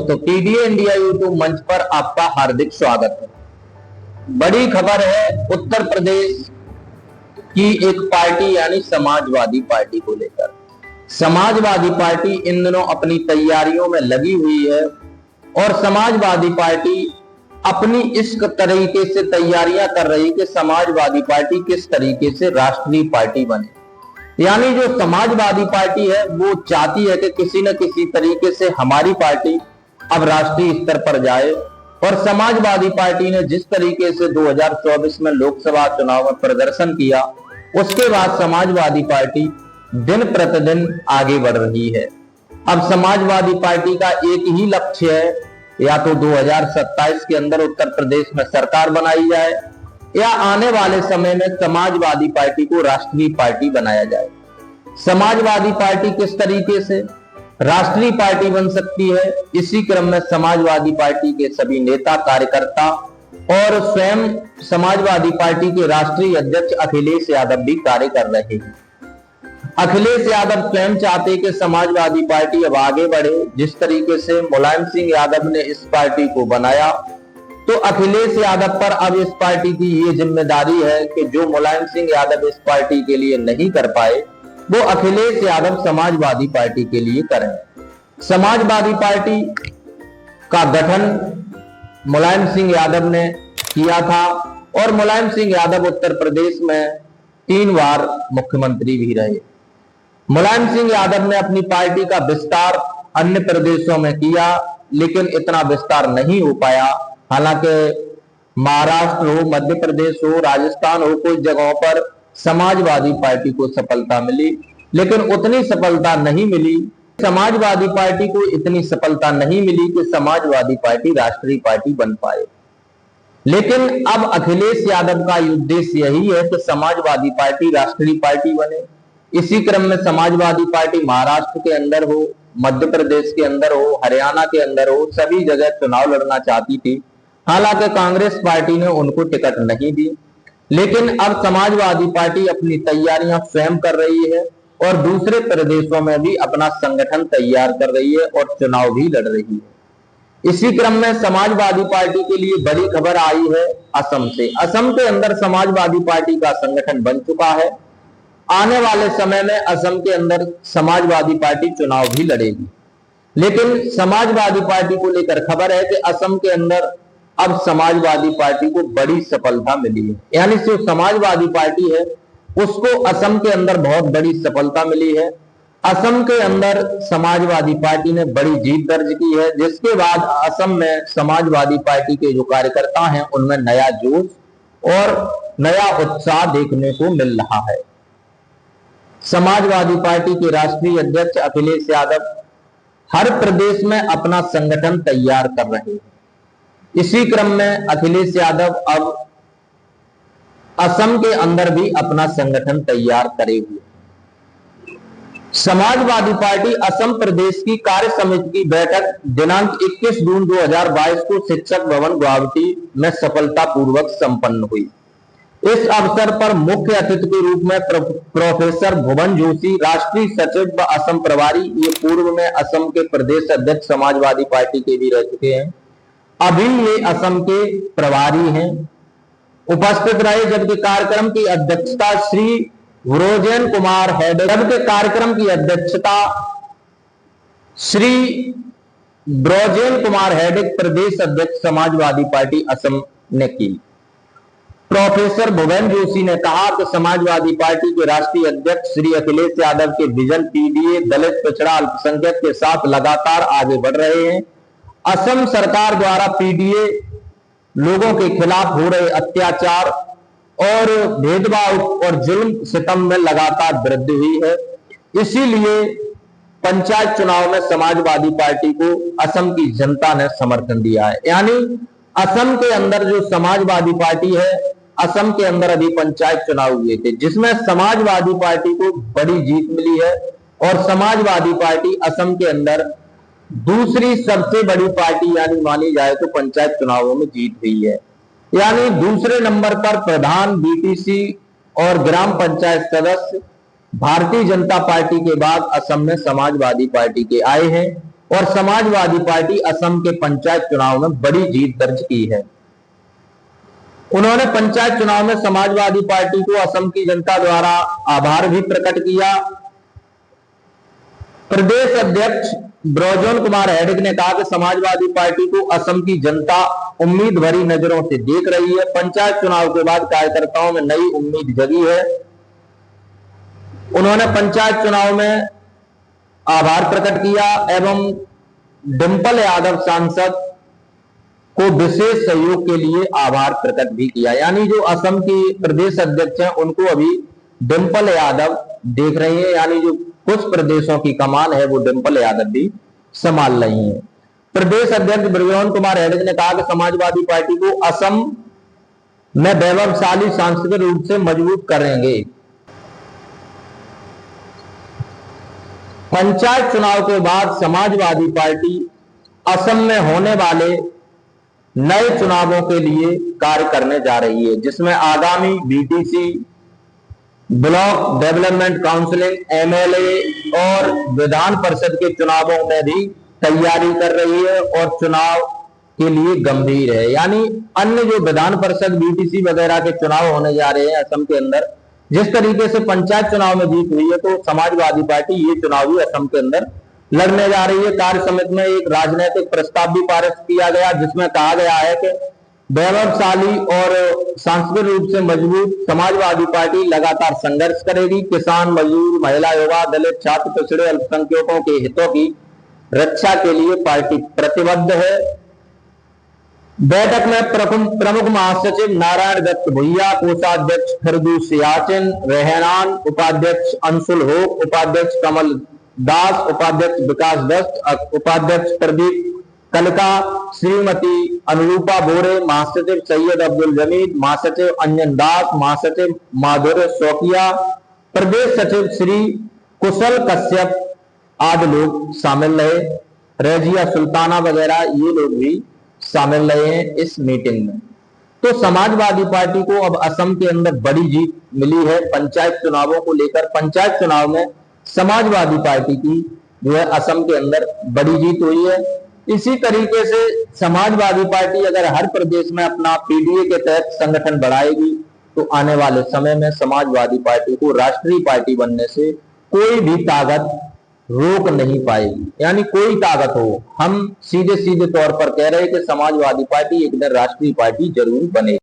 दोस्तों, PDA India YouTube मंच पर आपका हार्दिक स्वागत है। बड़ी खबर है उत्तर प्रदेश की एक पार्टी यानी समाजवादी पार्टी को लेकर। समाजवादी पार्टी इन दिनों अपनी तैयारियों में लगी हुई है और समाजवादी पार्टी अपनी इस तरीके से तैयारियां कर रही है कि समाजवादी पार्टी किस तरीके से राष्ट्रीय पार्टी बने। यानी जो समाजवादी पार्टी है वो चाहती है कि किसी न किसी तरीके से हमारी पार्टी अब राष्ट्रीय स्तर पर जाए। और समाजवादी पार्टी ने जिस तरीके से 2024 में लोकसभा चुनाव में प्रदर्शन किया, उसके बाद समाजवादी पार्टी दिन प्रतिदिन आगे बढ़ रही है। अब समाजवादी पार्टी का एक ही लक्ष्य है, या तो 2027 के अंदर उत्तर प्रदेश में सरकार बनाई जाए या आने वाले समय में समाजवादी पार्टी को राष्ट्रीय पार्टी बनाया जाए। समाजवादी पार्टी किस तरीके से राष्ट्रीय पार्टी बन सकती है, इसी क्रम में समाजवादी पार्टी के सभी नेता कार्यकर्ता और स्वयं समाजवादी पार्टी के राष्ट्रीय अध्यक्ष अखिलेश यादव भी कार्य कर रहे हैं। अखिलेश यादव स्वयं चाहते कि समाजवादी पार्टी अब आगे बढ़े। जिस तरीके से मुलायम सिंह यादव ने इस पार्टी को बनाया, तो अखिलेश यादव पर अब इस पार्टी की ये जिम्मेदारी है कि जो मुलायम सिंह यादव इस पार्टी के लिए नहीं कर पाए, वो अखिलेश यादव समाजवादी पार्टी के लिए करें। समाजवादी पार्टी का गठन मुलायम सिंह यादव ने किया था और मुलायम सिंह यादव उत्तर प्रदेश में 3 बार मुख्यमंत्री भी रहे। मुलायम सिंह यादव ने अपनी पार्टी का विस्तार अन्य प्रदेशों में किया, लेकिन इतना विस्तार नहीं हो पाया। हालांकि महाराष्ट्र हो, मध्य प्रदेश हो, राजस्थान हो, कुछ जगहों पर समाजवादी पार्टी को सफलता मिली, लेकिन उतनी सफलता नहीं मिली। समाजवादी पार्टी को इतनी सफलता नहीं मिली कि समाजवादी पार्टी राष्ट्रीय पार्टी बन पाए। लेकिन अब अखिलेश यादव का उद्देश्य यही है कि समाजवादी पार्टी राष्ट्रीय पार्टी बने। इसी क्रम में समाजवादी पार्टी महाराष्ट्र के अंदर हो, मध्य प्रदेश के अंदर हो, हरियाणा के अंदर हो, सभी जगह चुनाव लड़ना चाहती थी। हालांकि कांग्रेस पार्टी ने उनको टिकट नहीं दी, लेकिन अब समाजवादी पार्टी अपनी तैयारियां स्वयं कर रही है और दूसरे प्रदेशों में भी अपना संगठन तैयार कर रही है और चुनाव भी लड़ रही है। इसी क्रम में समाजवादी पार्टी के लिए बड़ी खबर आई है असम से। असम के अंदर समाजवादी पार्टी का संगठन बन चुका है। आने वाले समय में असम के अंदर समाजवादी पार्टी चुनाव भी लड़ेगी। लेकिन समाजवादी पार्टी को लेकर खबर है कि असम के अंदर अब समाजवादी पार्टी को बड़ी सफलता मिली है। यानी जो समाजवादी पार्टी है उसको असम के अंदर बहुत बड़ी सफलता मिली है। असम के अंदर समाजवादी पार्टी ने बड़ी जीत दर्ज की है, जिसके बाद असम में समाजवादी पार्टी के जो कार्यकर्ता हैं उनमें नया जोश और नया उत्साह देखने को मिल रहा है। समाजवादी पार्टी के राष्ट्रीय अध्यक्ष अखिलेश यादव हर प्रदेश में अपना संगठन तैयार कर रहे हैं। इसी क्रम में अखिलेश यादव अब असम के अंदर भी अपना संगठन तैयार करे हुए। समाजवादी पार्टी असम प्रदेश की कार्य समिति की बैठक दिनांक 21 जून 2022 को शिक्षक भवन गुवाहाटी में सफलतापूर्वक संपन्न हुई। इस अवसर पर मुख्य अतिथि के रूप में प्रोफेसर भुवन जोशी, राष्ट्रीय सचिव व असम प्रभारी, ये पूर्व में असम के प्रदेश अध्यक्ष समाजवादी पार्टी के भी रह चुके हैं, अभी ये असम के प्रभारी हैं, उपस्थित रहे। जबकि कार्यक्रम की अध्यक्षता श्री ब्रोजेन कुमार हेडेक प्रदेश अध्यक्ष समाजवादी पार्टी असम ने की। प्रोफेसर भुवन जोशी ने कहा कि समाजवादी पार्टी के राष्ट्रीय अध्यक्ष श्री अखिलेश यादव के विजन पीडीए दलित, पिछड़ा, अल्पसंख्यक के साथ लगातार आगे बढ़ रहे हैं। असम सरकार द्वारा पीडीए लोगों के खिलाफ हो रहे अत्याचार और भेदभाव और जुल्म सितम में लगातार वृद्धि हुई है। इसीलिए पंचायत चुनाव में समाजवादी पार्टी को असम की जनता ने समर्थन दिया है। यानी असम के अंदर जो समाजवादी पार्टी है, असम के अंदर अभी पंचायत चुनाव हुए थे जिसमें समाजवादी पार्टी को बड़ी जीत मिली है और समाजवादी पार्टी असम के अंदर दूसरी सबसे बड़ी पार्टी यानी मानी जाए तो पंचायत चुनावों में जीत हुई है। यानी दूसरे नंबर पर प्रधान, बीटीसी और ग्राम पंचायत सदस्य भारतीय जनता पार्टी के बाद असम में समाजवादी पार्टी के आए हैं और समाजवादी पार्टी असम के पंचायत चुनाव में बड़ी जीत दर्ज की है। उन्होंने पंचायत चुनाव में समाजवादी पार्टी को असम की जनता द्वारा आभार भी प्रकट किया। प्रदेश अध्यक्ष ब्रजमोहन कुमार हेगड़े ने कहा कि समाजवादी पार्टी को असम की जनता उम्मीद भरी नजरों से देख रही है। पंचायत चुनाव के बाद कार्यकर्ताओं में नई उम्मीद जगी है। उन्होंने पंचायत चुनाव में आभार प्रकट किया एवं डिंपल यादव सांसद को विशेष सहयोग के लिए आभार प्रकट भी किया। यानी जो असम की प्रदेश अध्यक्ष हैं उनको अभी डिंपल यादव देख रहे हैं, यानी जो कुछ प्रदेशों की कमान है वो डिंपल यादव भी संभाल रही हैं। प्रदेश अध्यक्ष ब्रजमोहन कुमार हेगड़े ने कहा कि समाजवादी पार्टी को असम में वैभवशाली सांस्कृतिक रूप से मजबूत करेंगे। पंचायत चुनाव के बाद समाजवादी पार्टी असम में होने वाले नए चुनावों के लिए कार्य करने जा रही है, जिसमें आगामी BTC, block development counselling, MLA और विधान परिषद के चुनावों में भी तैयारी कर रही है और चुनाव के लिए गंभीर है। यानी अन्य जो विधान परिषद, बीटीसी वगैरह के चुनाव होने जा रहे हैं असम के अंदर, जिस तरीके से पंचायत चुनाव में जीत हुई है, तो समाजवादी पार्टी ये चुनाव भी असम के अंदर लड़ने जा रही है। कार्य समिति में एक राजनीतिक प्रस्ताव भी पारित किया गया, जिसमें कहा गया है कि वैभवशाली और सांस्कृतिक रूप से मजबूत समाजवादी पार्टी लगातार संघर्ष करेगी। किसान, मजदूर, महिला, युवा, दलित, छात्र, पिछड़े, अल्पसंख्यकों के हितों की रक्षा के लिए पार्टी प्रतिबद्ध है। बैठक में प्रमुख महासचिव नारायण दत्त भुइया, कोषाध्यक्ष फिरदौस यासिन रेहमान, उपाध्यक्ष अंशुल होक, उपाध्यक्ष कमल दास, उपाध्यक्ष विकास दत्त, उपाध्यक्ष प्रदीप कलका, श्रीमती अनुरूपा बोरे, महासचिव सैयद अब्दुल जमीद, महासचिव अंजन दास, महासचिव माधुर्य शौकिया, प्रदेश सचिव श्री कुशल कश्यप आदि लोग शामिल रहे। रजिया सुल्ताना वगैरह ये लोग भी शामिल रहे हैं इस मीटिंग में। तो समाजवादी पार्टी को अब असम के अंदर बड़ी जीत मिली है पंचायत चुनावों को लेकर। पंचायत चुनाव में समाजवादी पार्टी की जो है असम के अंदर बड़ी जीत हुई है। इसी तरीके से समाजवादी पार्टी अगर हर प्रदेश में अपना पीडीए के तहत संगठन बढ़ाएगी तो आने वाले समय में समाजवादी पार्टी को राष्ट्रीय पार्टी बनने से कोई भी ताकत रोक नहीं पाएगी। यानी कोई ताकत हो, हम सीधे सीधे तौर पर कह रहे हैं कि समाजवादी पार्टी एक दिन राष्ट्रीय पार्टी जरूर बनेगी।